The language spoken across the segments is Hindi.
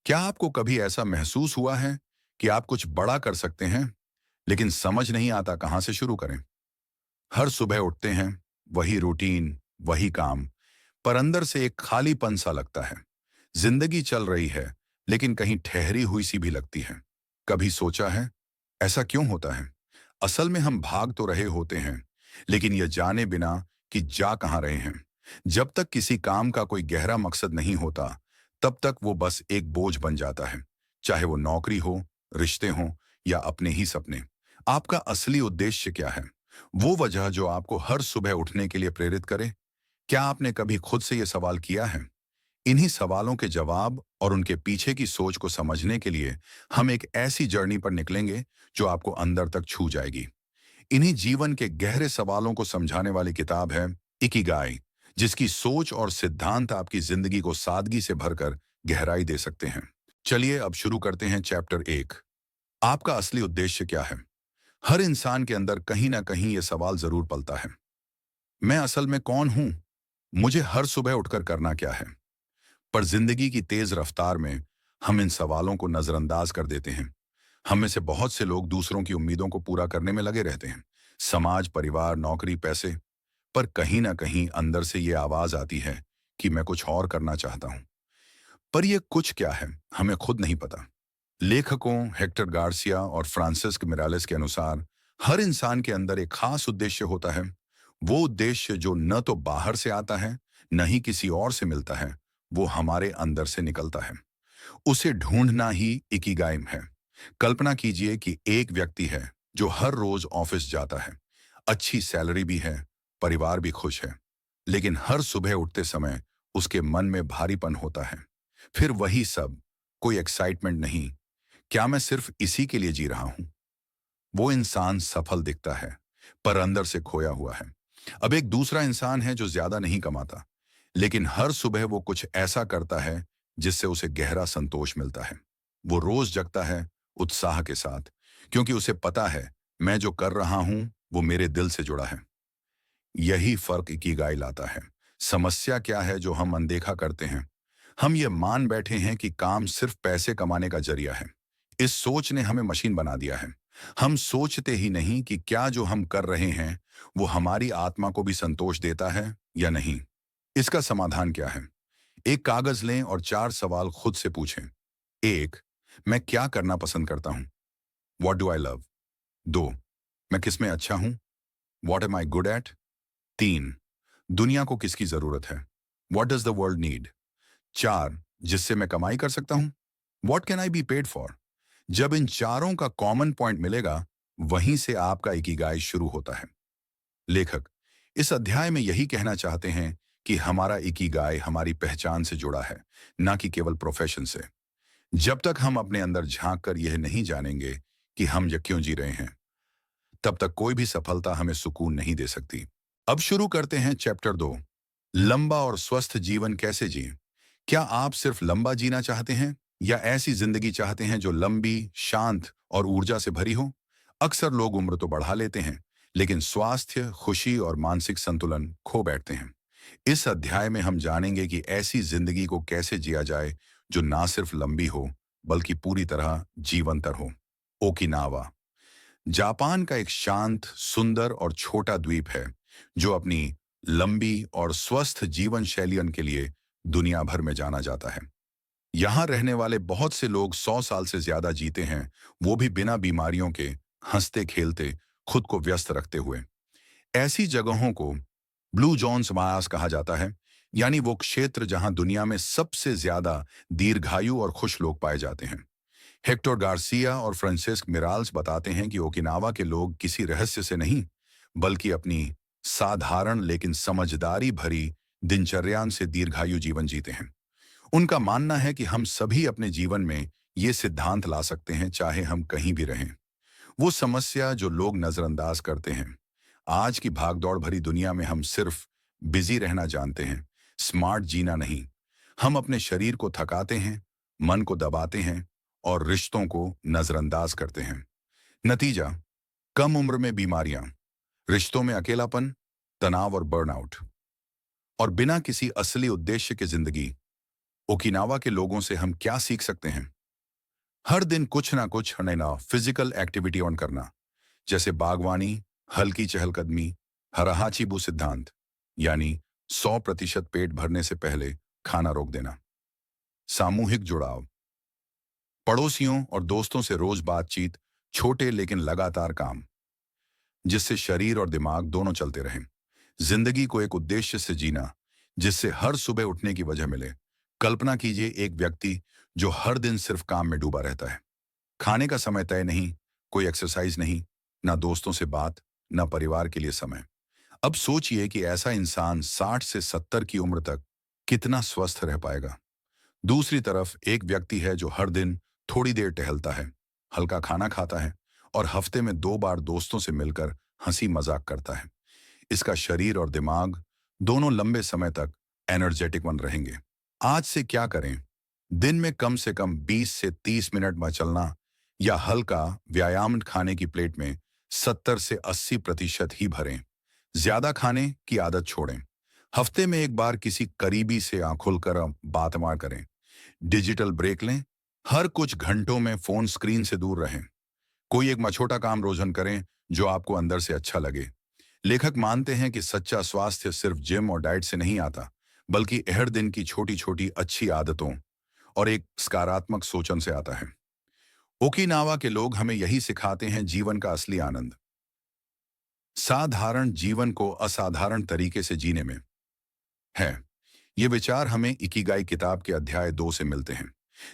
क्या आपको कभी ऐसा महसूस हुआ है कि आप कुछ बड़ा कर सकते हैं, लेकिन समझ नहीं आता कहां से शुरू करें? हर सुबह उठते हैं, वही रूटीन, वही काम, पर अंदर से एक खालीपन सा लगता है। जिंदगी चल रही है, लेकिन कहीं ठहरी हुई सी भी लगती है। कभी सोचा है, ऐसा क्यों होता है? असल में हम भाग तो रहे होते हैं, लेकिन यह जाने बिना कि जा कहां रहे हैं। जब तक किसी काम का कोई गहरा मकसद नहीं होता, तब तक वो बस एक बोझ बन जाता है। चाहे वो नौकरी हो, रिश्ते हों या अपने ही सपने। आपका असली उद्देश्य क्या है? वो वजह जो आपको हर सुबह उठने के लिए प्रेरित करे? क्या आपने कभी खुद से ये सवाल किया है? इन्हीं सवालों के जवाब और उनके पीछे की सोच को समझने के लिए हम एक ऐसी जर्नी पर निकलेंगे जो आपको अंदर तक छू जाएगी। इन्हीं जीवन के गहरे सवालों को समझाने वाली किताब है इकिगाई, जिसकी सोच और सिद्धांत आपकी जिंदगी को सादगी से भरकर गहराई दे सकते हैं। चलिए अब शुरू करते हैं चैप्टर 1। आपका असली उद्देश्य क्या है? हर इंसान के अंदर कहीं ना कहीं यह सवाल जरूर पलता है। मैं असल में कौन हूं? मुझे हर सुबह उठकर करना क्या है? पर जिंदगी की तेज रफ्तार में हम इन सवालों को नजरअंदाज कर देते हैं। हम में से बहुत से लोग दूसरों की उम्मीदों को पूरा करने में लगे रहते हैं। समाज, परिवार, नौकरी, पैसे। पर कहीं ना कहीं अंदर से ये आवाज आती है कि मैं कुछ और करना चाहता हूं। पर यह कुछ क्या है, हमें खुद नहीं पता। लेखकों हेक्टर गार्सिया और फ्रांसिस्क मिरालेस के अनुसार हर इंसान के अंदर एक खास उद्देश्य होता है। वो उद्देश्य जो न तो बाहर से आता है, न ही किसी और से मिलता है। वो हमारे अंदर से निकलता है। उसे ढूंढना ही इकिगाई है। कल्पना कीजिए कि एक व्यक्ति है जो हर रोज ऑफिस जाता है, अच्छी सैलरी भी है, परिवार भी खुश है, लेकिन हर सुबह उठते समय उसके मन में भारीपन होता है। फिर वही सब, कोई एक्साइटमेंट नहीं। क्या मैं सिर्फ इसी के लिए जी रहा हूं? वो इंसान सफल दिखता है, पर अंदर से खोया हुआ है। अब एक दूसरा इंसान है जो ज्यादा नहीं कमाता, लेकिन हर सुबह वो कुछ ऐसा करता है जिससे उसे गहरा संतोष मिलता है। वो रोज जगता है उत्साह के साथ, क्योंकि उसे पता है मैं जो कर रहा हूं वो मेरे दिल से जुड़ा है। यही फर्क इकिगाई लाता है। समस्या क्या है जो हम अनदेखा करते हैं? हम ये मान बैठे हैं कि काम सिर्फ पैसे कमाने का जरिया है। इस सोच ने हमें मशीन बना दिया है। हम सोचते ही नहीं कि क्या जो हम कर रहे हैं वो हमारी आत्मा को भी संतोष देता है या नहीं। इसका समाधान क्या है? एक कागज लें और 4 सवाल खुद से पूछें। 1, मैं क्या करना पसंद करता हूं? What do I love? 2, मैं किसमें अच्छा हूं? What am I good at? 3, दुनिया को किसकी जरूरत है? What does the world need? 4, जिससे मैं कमाई कर सकता हूं? What can I be paid for? जब इन चारों का कॉमन पॉइंट मिलेगा, वहीं से आपका इकिगाई शुरू होता है। लेखक इस अध्याय में यही कहना चाहते हैं कि हमारा इकिगाई हमारी पहचान से जुड़ा है, ना कि केवल प्रोफेशन से। जब तक हम अपने अंदर झांक कर यह नहीं जानेंगे कि हम ये क्यों जी रहे हैं, तब तक कोई भी सफलता हमें सुकून नहीं दे सकती। अब शुरू करते हैं चैप्टर 2। लंबा और स्वस्थ जीवन कैसे जिएं? क्या आप सिर्फ लंबा जीना चाहते हैं या ऐसी जिंदगी चाहते हैं जो लंबी, शांत और ऊर्जा से भरी हो? अक्सर लोग उम्र तो बढ़ा लेते हैं, लेकिन स्वास्थ्य, खुशी और मानसिक संतुलन खो बैठते हैं। इस अध्याय में हम जानेंगे कि ऐसी जिंदगी को कैसे जिया जाए जो ना सिर्फ लंबी हो, बल्कि पूरी तरह जीवंतर हो। ओकिनावा जापान का एक शांत, सुंदर और छोटा द्वीप है जो अपनी लंबी और स्वस्थ जीवन शैलियन के लिए दुनिया भर में जाना जाता है। यहाँ रहने वाले बहुत से लोग 100 साल से ज्यादा जीते हैं, वो भी बिना बीमारियों के, हंसते खेलते, खुद को व्यस्त रखते हुए। ऐसी जगहों को ब्लू जोन्स मायास कहा जाता है, यानी वो क्षेत्र जहां दुनिया में सबसे ज्यादा दीर्घायु और खुश लोग पाए जाते हैं। हेक्टर गार्सिया और फ्रांसिस्क मिराल्स बताते हैं कि ओकिनावा के लोग किसी रहस्य से नहीं, बल्कि अपनी साधारण लेकिन समझदारी भरी दिनचर्या से दीर्घायु जीवन जीते हैं। उनका मानना है कि हम सभी अपने जीवन में ये सिद्धांत ला सकते हैं, चाहे हम कहीं भी रहें। वो समस्या जो लोग नजरअंदाज करते हैं। आज की भागदौड़ भरी दुनिया में हम सिर्फ बिजी रहना जानते हैं, स्मार्ट जीना नहीं। हम अपने शरीर को थकाते हैं, मन को दबाते हैं और रिश्तों को नजरअंदाज करते हैं। नतीजा, कम उम्र में बीमारियां, रिश्तों में अकेलापन, तनाव और बर्नआउट। और बिना किसी असली उद्देश्य के जिंदगी, ओकिनावा के लोगों से हम क्या सीख सकते हैं? हर दिन कुछ ना कुछ नया फिजिकल एक्टिविटी ऑन करना, जैसे बागवानी, हल्की चहलकदमी, हराहाचीबू सिद्धांत, यानी 100% पेट भरने से पहले खाना रोक देना। सामूहिक जुड़ाव, पड़ोसियों और दोस्तों से रोज बातचीत, छोटे लेकिन लगातार काम, जिससे शरीर और दिमाग दोनों चलते रहें। जिंदगी को एक उद्देश्य से जीना, जिससे हर सुबह उठने की वजह मिले। कल्पना कीजिए एक व्यक्ति जो हर दिन सिर्फ काम में डूबा रहता है। खाने का समय तय नहीं, कोई एक्सरसाइज नहीं, ना दोस्तों से बात, ना परिवार के लिए समय। अब सोचिए कि ऐसा इंसान 60 से 70 की उम्र तक कितना स्वस्थ रह पाएगा। दूसरी तरफ एक व्यक्ति है जो हर दिन थोड़ी देर टहलता है, हल्का खाना खाता है और हफ्ते में 2 बार दोस्तों से मिलकर हंसी मजाक करता है। इसका शरीर और दिमाग दोनों लंबे समय तक एनर्जेटिक बन रहेंगे। आज से क्या करें? दिन में कम से कम 20 से 30 मिनट में चलना या हल्का व्यायाम खाने की प्लेट में 70 से 80% ही भरें। ज्यादा खाने की आदत छोड़ें। हफ्ते में एक बार किसी करीबी से आंख खुलकर बात मार करें। डिजिटल ब्रेक लें। हर कुछ घंटों में फोन स्क्रीन से दूर रहें। कोई एक छोटा काम रोजन करें जो आपको अंदर से अच्छा लगे। लेखक मानते हैं कि सच्चा स्वास्थ्य सिर्फ जिम और डाइट से नहीं आता, बल्कि हर दिन की छोटी छोटी अच्छी आदतों और एक सकारात्मक सोचन से आता है। ओकिनावा के लोग हमें यही सिखाते हैं, जीवन का असली आनंद साधारण जीवन को असाधारण तरीके से जीने में है। ये विचार हमें इकिगाई किताब के अध्याय 2 से मिलते हैं,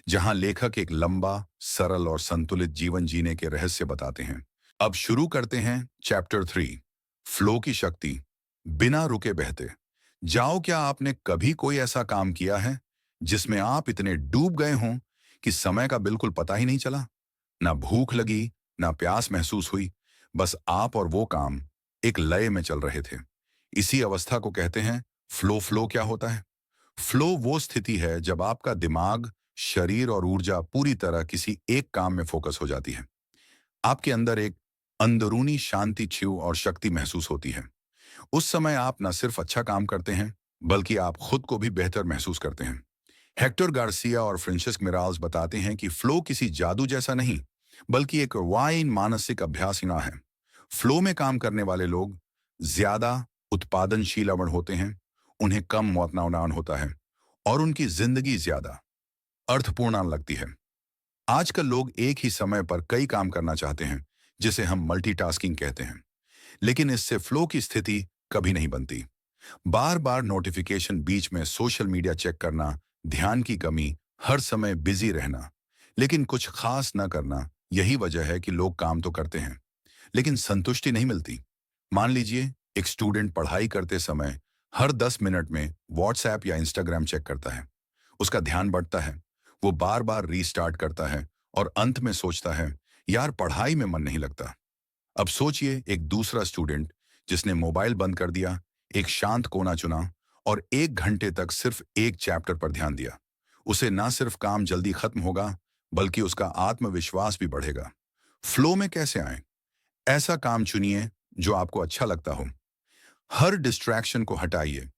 जहां लेखक एक लंबा, सरल और संतुलित जीवन जीने के रहस्य बताते हैं। अब शुरू करते हैं चैप्टर 3, फ्लो की शक्ति। बिना रुके बहते जाओ। क्या आपने कभी कोई ऐसा काम किया है जिसमें आप इतने डूब गए हों कि समय का बिल्कुल पता ही नहीं चला? ना भूख लगी, ना प्यास महसूस हुई, बस आप और वो काम एक लय में चल रहे थे। इसी अवस्था को कहते हैं फ्लो। फ्लो क्या होता है? फ्लो वो स्थिति है जब आपका दिमाग, शरीर और ऊर्जा पूरी तरह किसी एक काम में फोकस हो जाती है। आपके अंदर एक अंदरूनी शांति, छिव और शक्ति महसूस होती है। उस समय आप न सिर्फ अच्छा काम करते हैं, बल्कि आप खुद को भी बेहतर महसूस करते हैं। हेक्टर गार्सिया और फ्रांसिस्को मिराल्स बताते हैं कि फ्लो किसी जादू जैसा नहीं, बल्कि एक वाइन मानसिक अभ्यास है। फ्लो में काम करने वाले लोग ज्यादा उत्पादनशील होते हैं, उन्हें कम मौतनाउनान होता है और उनकी जिंदगी ज्यादा अर्थपूर्ण लगती है। आजकल लोग एक ही समय पर कई काम करना चाहते हैं, जिसे हम मल्टीटास्किंग कहते हैं, लेकिन इससे फ्लो की स्थिति कभी नहीं बनती। बार बार नोटिफिकेशन, बीच में सोशल मीडिया चेक करना, ध्यान की कमी, हर समय बिजी रहना, लेकिन कुछ खास न करना, यही वजह है कि लोग काम तो करते हैं, लेकिन संतुष्टि नहीं मिलती। मान लीजिए एक स्टूडेंट पढ़ाई करते समय हर 10 मिनट में व्हाट्सएप या इंस्टाग्राम चेक करता है। उसका ध्यान बढ़ता है, वो बार बार रीस्टार्ट करता है और अंत में सोचता है, यार पढ़ाई में मन नहीं लगता। अब सोचिए एक दूसरा स्टूडेंट जिसने मोबाइल बंद कर दिया, एक शांत कोना चुना और 1 घंटे तक सिर्फ एक चैप्टर पर ध्यान दिया। उसे ना सिर्फ काम जल्दी खत्म होगा, बल्कि उसका आत्मविश्वास भी बढ़ेगा। फ्लो में कैसे आए? ऐसा काम चुनिए जो आपको अच्छा लगता हो। हर डिस्ट्रैक्शन को हटाइए।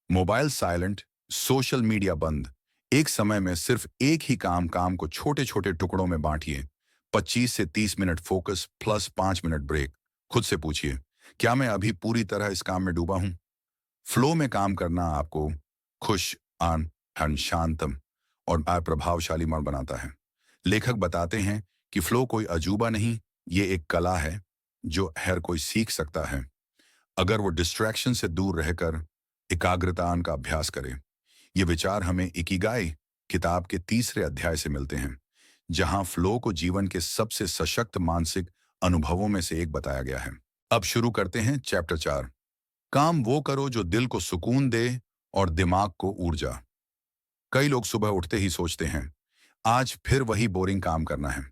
मोबाइल साइलेंट, सोशल मीडिया बंद। एक समय में सिर्फ एक ही काम को छोटे छोटे टुकड़ों में बांटिए। 25 से 30 minute focus plus 5 minute break. खुद से पूछिए, क्या मैं अभी पूरी तरह इस काम में डूबा हूं? फ्लो में काम करना आपको खुश, शांतम और प्रभावशाली मन बनाता है। लेखक बताते हैं कि फ्लो कोई अजूबा नहीं, ये एक कला है जो हर कोई सीख सकता है, अगर वो डिस्ट्रैक्शन से दूर रहकर एकाग्रता का अभ्यास करे। ये विचार हमें इकिगाई किताब के 3रे अध्याय से मिलते हैं, जहां फ्लो को जीवन के सबसे सशक्त मानसिक अनुभवों में से एक बताया गया है। अब शुरू करते हैं चैप्टर 4, काम वो करो जो दिल को सुकून दे और दिमाग को ऊर्जा। कई लोग सुबह उठते ही सोचते हैं, आज फिर वही बोरिंग काम करना है।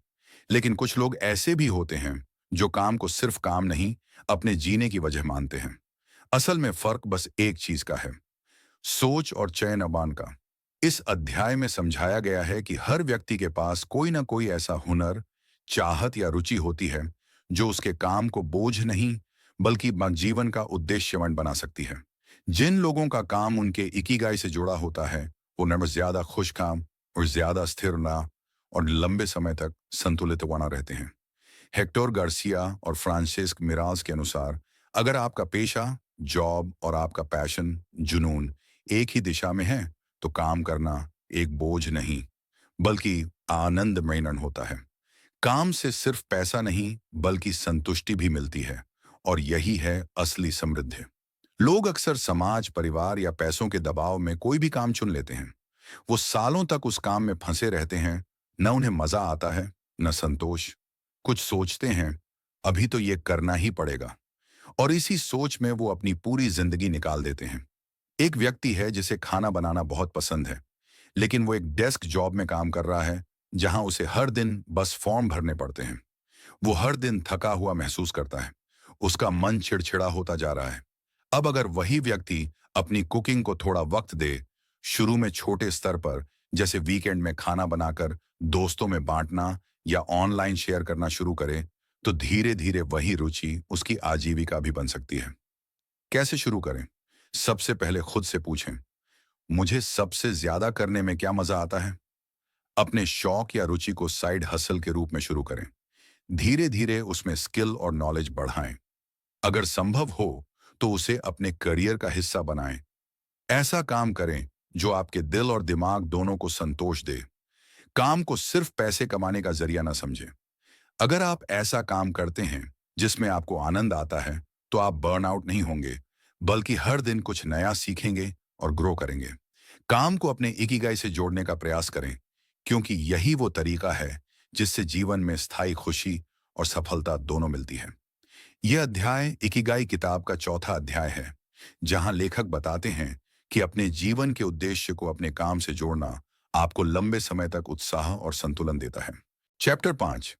लेकिन कुछ लोग ऐसे भी होते हैं जो काम को सिर्फ काम नहीं, अपने जीने की वजह मानते हैं। असल में फर्क बस एक चीज का है, सोच और चयन अबान का। इस अध्याय में समझाया गया है कि हर व्यक्ति के पास कोई ना कोई ऐसा हुनर, चाहत या रुचि होती है जो उसके काम को बोझ नहीं, बल्कि जीवन का उद्देश्यवन बना सकती है। जिन लोगों का काम उनके इकिगाई से जुड़ा होता है, वो नंबर ज्यादा खुश काम और ज्यादा स्थिर ना और लंबे समय तक संतुलित बना रहते हैं। हेक्टर गार्सिया और फ्रांसिस्क मिराज के अनुसार अगर आपका पेशा, जॉब और आपका पैशन, जुनून एक ही दिशा में है तो काम करना एक बोझ नहीं बल्कि आनंदमय होता है। काम से सिर्फ पैसा नहीं बल्कि संतुष्टि भी मिलती है और यही है असली समृद्धि। लोग अक्सर समाज, परिवार या पैसों के दबाव में कोई भी काम चुन लेते हैं। वो सालों तक उस काम में फंसे रहते हैं। न उन्हें मजा आता है, न संतोष। कुछ सोचते हैं अभी तो ये करना ही पड़ेगा और इसी सोच में वो अपनी पूरी जिंदगी निकाल देते हैं। एक व्यक्ति है जिसे खाना बनाना बहुत पसंद है, लेकिन वो एक डेस्क जॉब में काम कर रहा है जहां उसे हर दिन बस फॉर्म भरने पड़ते हैं। वो हर दिन थका हुआ महसूस करता है। उसका मन चिड़चिड़ा होता जा रहा है। अब अगर वही व्यक्ति अपनी कुकिंग को थोड़ा वक्त दे, शुरू में छोटे स्तर पर, जैसे वीकेंड में खाना बनाकर दोस्तों में बांटना या ऑनलाइन शेयर करना शुरू करे, तो धीरे धीरे वही रुचि उसकी आजीविका भी बन सकती है। कैसे शुरू करें? सबसे पहले खुद से पूछें, मुझे सबसे ज्यादा करने में क्या मजा आता है? अपने शौक या रुचि को साइड हसल के रूप में शुरू करें। धीरे धीरे उसमें स्किल और नॉलेज बढ़ाएं। अगर संभव हो तो उसे अपने करियर का हिस्सा बनाएं। ऐसा काम करें जो आपके दिल और दिमाग दोनों को संतोष दे। काम को सिर्फ पैसे कमाने का जरिया ना समझें। अगर आप ऐसा काम करते हैं जिसमें आपको आनंद आता है, तो आप बर्नआउट नहीं होंगे, बल्कि हर दिन कुछ नया सीखेंगे और ग्रो करेंगे। काम को अपने इकिगाई से जोड़ने का प्रयास करें, क्योंकि यही वो तरीका है जिससे जीवन में स्थायी खुशी और सफलता दोनों मिलती है। यह अध्याय इकिगाई किताब का चौथा अध्याय है, जहां लेखक बताते हैं कि अपने जीवन के उद्देश्य को अपने काम से जोड़ना आपको लंबे समय तक उत्साह और संतुलन देता है। चैप्टर 5,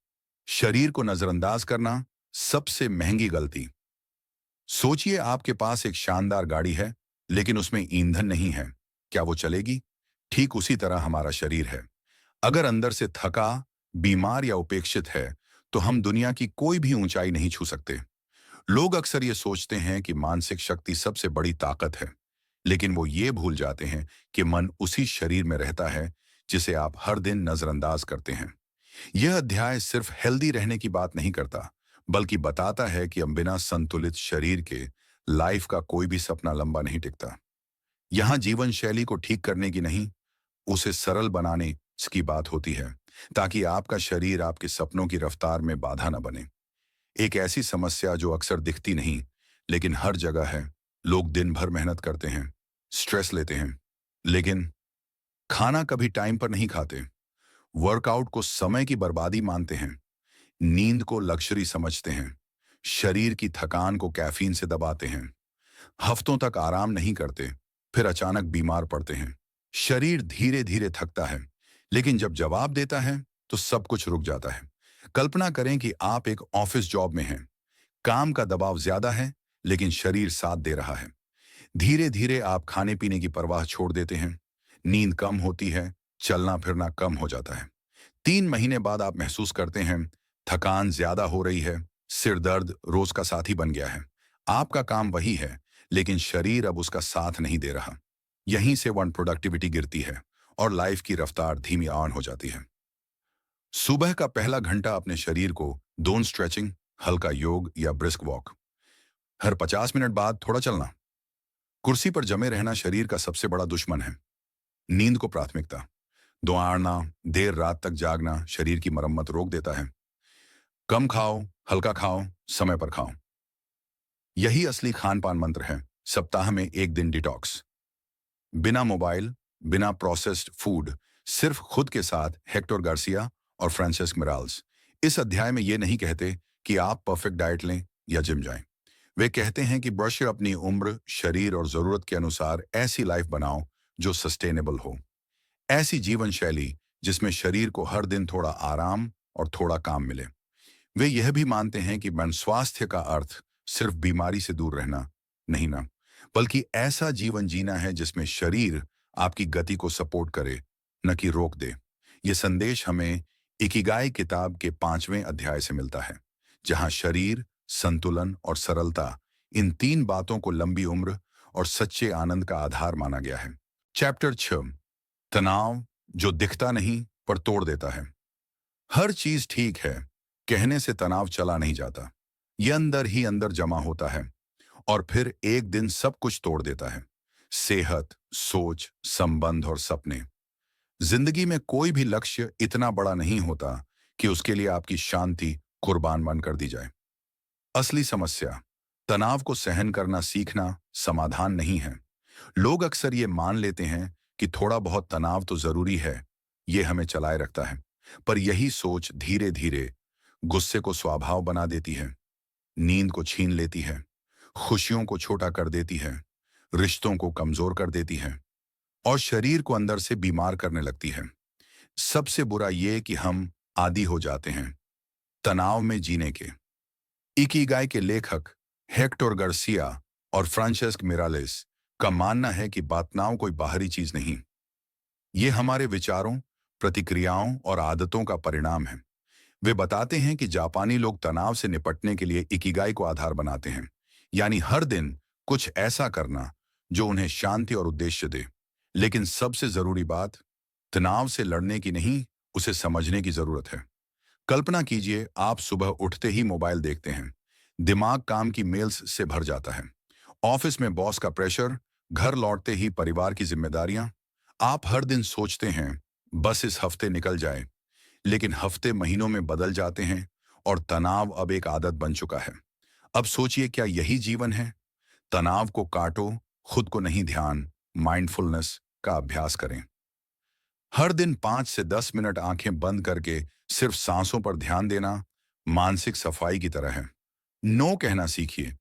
शरीर को नजरअंदाज करना सबसे महंगी गलती। सोचिए आपके पास एक शानदार गाड़ी है, लेकिन उसमें ईंधन नहीं है। क्या वो चलेगी? ठीक उसी तरह हमारा शरीर है। अगर अंदर से थका, बीमार या उपेक्षित है, तो हम दुनिया की कोई भी ऊंचाई नहीं छू सकते। लोग अक्सर ये सोचते हैं कि मानसिक शक्ति सबसे बड़ी ताकत है, लेकिन वो ये भूल जाते हैं कि मन उसी शरीर में रहता है जिसे आप हर दिन नजरअंदाज करते हैं। यह अध्याय सिर्फ हेल्दी रहने की बात नहीं करता, बल्कि बताता है कि हम बिना संतुलित शरीर के लाइफ का कोई भी सपना लंबा नहीं टिकता। यहाँ जीवन शैली को ठीक करने की नहीं, उसे सरल बनाने की बात होती है, ताकि आपका शरीर आपके सपनों की रफ्तार में बाधा न बने। एक ऐसी समस्या जो अक्सर दिखती नहीं, लेकिन हर जगह है। लोग दिन भर मेहनत करते हैं, स्ट्रेस लेते हैं, लेकिन खाना कभी टाइम पर नहीं खाते। वर्कआउट को समय की बर्बादी मानते हैं, नींद को लक्जरी समझते हैं, शरीर की थकान को कैफीन से दबाते हैं, हफ्तों तक आराम नहीं करते, फिर अचानक बीमार पड़ते हैं। शरीर धीरे धीरे थकता है, लेकिन जब जवाब देता है तो सब कुछ रुक जाता है। कल्पना करें कि आप एक ऑफिस जॉब में हैं। काम का दबाव ज्यादा है, लेकिन शरीर साथ दे रहा है। धीरे धीरे आप खाने पीने की परवाह छोड़ देते हैं, नींद कम होती है, चलना फिरना कम हो जाता है। 3 महीने बाद आप महसूस करते हैं थकान ज्यादा हो रही है, सिर दर्द रोज का साथी बन गया है। आपका काम वही है, लेकिन शरीर अब उसका साथ नहीं दे रहा। यहीं से वन प्रोडक्टिविटी गिरती है और लाइफ की रफ्तार धीमी ऑन हो जाती है। सुबह का पहला घंटा अपने शरीर को दोन स्ट्रेचिंग, हल्का योग या ब्रिस्क वॉक, हर 50 मिनट बाद थोड़ा चलना। कुर्सी पर जमे रहना शरीर का सबसे बड़ा दुश्मन है। नींद को प्राथमिकता, दौड़ना, देर रात तक जागना शरीर की मरम्मत रोक देता है। कम खाओ, हल्का खाओ, समय पर खाओ। यही असली खान पान मंत्र है। सप्ताह में एक दिन डिटॉक्स, बिना मोबाइल, बिना प्रोसेस्ड फूड, सिर्फ खुद के साथ। हेक्टर गार्सिया और फ्रांसिस्क मिराल्स इस अध्याय में ये नहीं कहते कि आप परफेक्ट डाइट लें या जिम जाएं। वे कहते हैं कि ब्रश अपनी उम्र, शरीर और जरूरत के अनुसार ऐसी लाइफ बनाओ जो सस्टेनेबल हो। ऐसी जीवन शैली जिसमें शरीर को हर दिन थोड़ा आराम और थोड़ा काम मिले। वे यह भी मानते हैं कि मन स्वास्थ्य का अर्थ सिर्फ बीमारी से दूर रहना नहीं ना, बल्कि ऐसा जीवन जीना है जिसमें शरीर आपकी गति को सपोर्ट करे, न कि रोक दे। ये संदेश हमें इकिगाई किताब के 5वें अध्याय से मिलता है, जहां शरीर, संतुलन और सरलता, इन 3 बातों को लंबी उम्र और सच्चे आनंद का आधार माना गया है। चैप्टर 6, तनाव जो दिखता नहीं पर तोड़ देता है। हर चीज ठीक है कहने से तनाव चला नहीं जाता। ये अंदर ही अंदर जमा होता है और फिर एक दिन सब कुछ तोड़ देता है। सेहत, सोच, संबंध और सपने। जिंदगी में कोई भी लक्ष्य इतना बड़ा नहीं होता कि उसके लिए आपकी शांति कुर्बान मन कर दी जाए। असली समस्या तनाव को सहन करना सीखना समाधान नहीं है। लोग अक्सर ये मान लेते हैं कि थोड़ा बहुत तनाव तो जरूरी है, ये हमें चलाए रखता है। पर यही सोच धीरे धीरे गुस्से को स्वभाव बना देती है, नींद को छीन लेती है, खुशियों को छोटा कर देती है, रिश्तों को कमजोर कर देती है और शरीर को अंदर से बीमार करने लगती है। सबसे बुरा ये कि हम आदी हो जाते हैं तनाव में जीने के। इकिगाई के लेखक हेक्टर गार्सिया और फ्रांसेस्क मिरालेस का मानना है कि तनाव कोई बाहरी चीज नहीं, ये हमारे विचारों, प्रतिक्रियाओं और आदतों का परिणाम है। वे बताते हैं कि जापानी लोग तनाव से निपटने के लिए इकिगाई को आधार बनाते हैं, यानी हर दिन कुछ ऐसा करना जो उन्हें शांति और उद्देश्य दे। लेकिन सबसे जरूरी बात, तनाव से लड़ने की नहीं, उसे समझने की जरूरत है। कल्पना कीजिए आप सुबह उठते ही मोबाइल देखते हैं, दिमाग काम की मेल्स से भर जाता है, ऑफिस में बॉस का प्रेशर, घर लौटते ही परिवार की जिम्मेदारियां। आप हर दिन सोचते हैं बस इस हफ्ते निकल जाए, लेकिन हफ्ते महीनों में बदल जाते हैं और तनाव अब एक आदत बन चुका है। अब सोचिए, क्या यही जीवन है? तनाव को काटो, खुद को नहीं, ध्यान, माइंडफुलनेस का अभ्यास करें। हर दिन 5 से 10 मिनट आंखें बंद करके सिर्फ सांसों पर ध्यान देना मानसिक सफाई की तरह है। नो कहना सीखिए।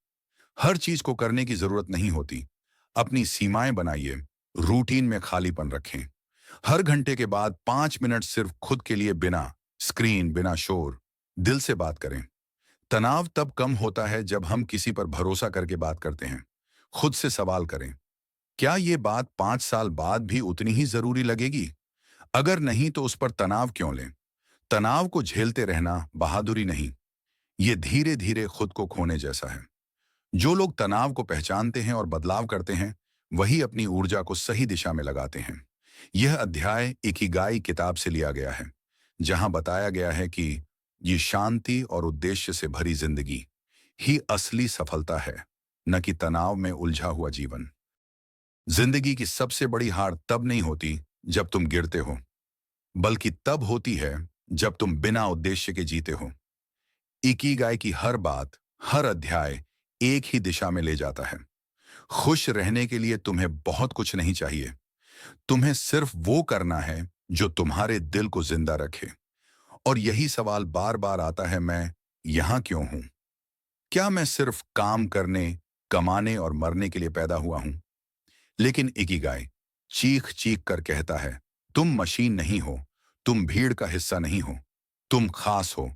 हर चीज को करने की जरूरत नहीं होती। अपनी सीमाएं बनाइए, रूटीन में खालीपन रखें। हर घंटे के बाद 5 मिनट सिर्फ खुद के लिए, बिना स्क्रीन, बिना शोर, दिल से बात करें। तनाव तब कम होता है जब हम किसी पर भरोसा करके बात करते हैं। खुद से सवाल करें, क्या ये बात 5 साल बाद भी उतनी ही जरूरी लगेगी? अगर नहीं तो उस पर तनाव क्यों लें? तनाव को झेलते रहना बहादुरी नहीं, ये धीरे धीरे खुद को खोने जैसा है। जो लोग तनाव को पहचानते हैं और बदलाव करते हैं, वही अपनी ऊर्जा को सही दिशा में लगाते हैं। यह अध्याय इकिगाई किताब से लिया गया है, जहां बताया गया है कि ये शांति और उद्देश्य से भरी जिंदगी ही असली सफलता है, न कि तनाव में उलझा हुआ जीवन। जिंदगी की सबसे बड़ी हार तब नहीं होती जब तुम गिरते हो, बल्कि तब होती है जब तुम बिना उद्देश्य के जीते हो। इकिगाई की हर बात, हर अध्याय एक ही दिशा में ले जाता है। खुश रहने के लिए तुम्हें बहुत कुछ नहीं चाहिए, तुम्हें सिर्फ वो करना है जो तुम्हारे दिल को जिंदा रखे। और यही सवाल बार बार आता है, मैं यहां क्यों हूं? क्या मैं सिर्फ काम करने, कमाने और मरने के लिए पैदा हुआ हूं? लेकिन इकिगाई चीख चीख कर कहता है, तुम मशीन नहीं हो, तुम भीड़ का हिस्सा नहीं हो, तुम खास हो,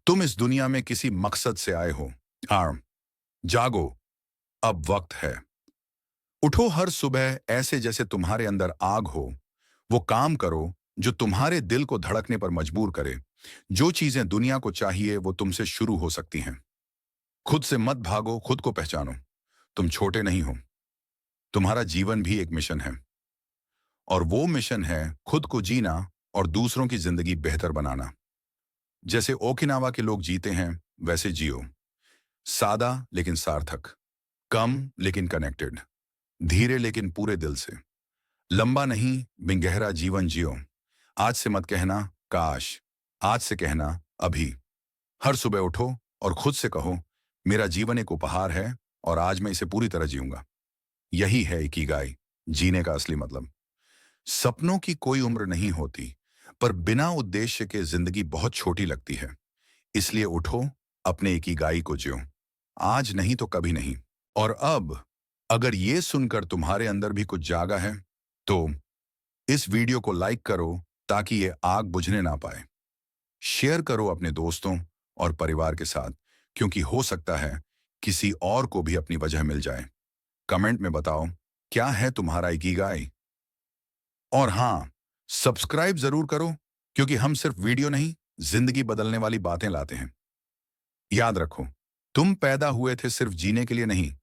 तुम इस दुनिया में किसी मकसद से आए हो। आर्म, जागो, अब वक्त है। उठो हर सुबह ऐसे जैसे तुम्हारे अंदर आग हो। वो काम करो जो तुम्हारे दिल को धड़कने पर मजबूर करे। जो चीजें दुनिया को चाहिए वो तुमसे शुरू हो सकती हैं। खुद से मत भागो, खुद को पहचानो। तुम छोटे नहीं हो, तुम्हारा जीवन भी एक मिशन है। और वो मिशन है खुद को जीना और दूसरों की जिंदगी बेहतर बनाना। जैसे ओकिनावा के लोग जीते हैं, वैसे जियो। सादा लेकिन सार्थक, कम लेकिन कनेक्टेड, धीरे लेकिन पूरे दिल से। लंबा नहीं, गहरा जीवन जियो। आज से मत कहना काश, आज से कहना अभी। हर सुबह उठो और खुद से कहो, मेरा जीवन एक उपहार है और आज मैं इसे पूरी तरह जीऊंगा। यही है इकिगाई, जीने का असली मतलब। सपनों की कोई उम्र नहीं होती, पर बिना उद्देश्य के जिंदगी बहुत छोटी लगती है। इसलिए उठो, अपने इकिगाई को जियो। आज नहीं तो कभी नहीं। और अब अगर ये सुनकर तुम्हारे अंदर भी कुछ जागा है, तो इस वीडियो को लाइक करो ताकि ये आग बुझने ना पाए। शेयर करो अपने दोस्तों और परिवार के साथ, क्योंकि हो सकता है किसी और को भी अपनी वजह मिल जाए। कमेंट में बताओ, क्या है तुम्हारा इकिगाई? और हाँ, सब्सक्राइब जरूर करो, क्योंकि हम सिर्फ वीडियो नहीं, जिंदगी बदलने वाली बातें लाते हैं। याद रखो, तुम पैदा हुए थे सिर्फ जीने के लिए नहीं,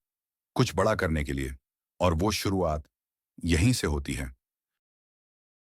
कुछ बड़ा करने के लिए। और वो शुरुआत यहीं से होती है।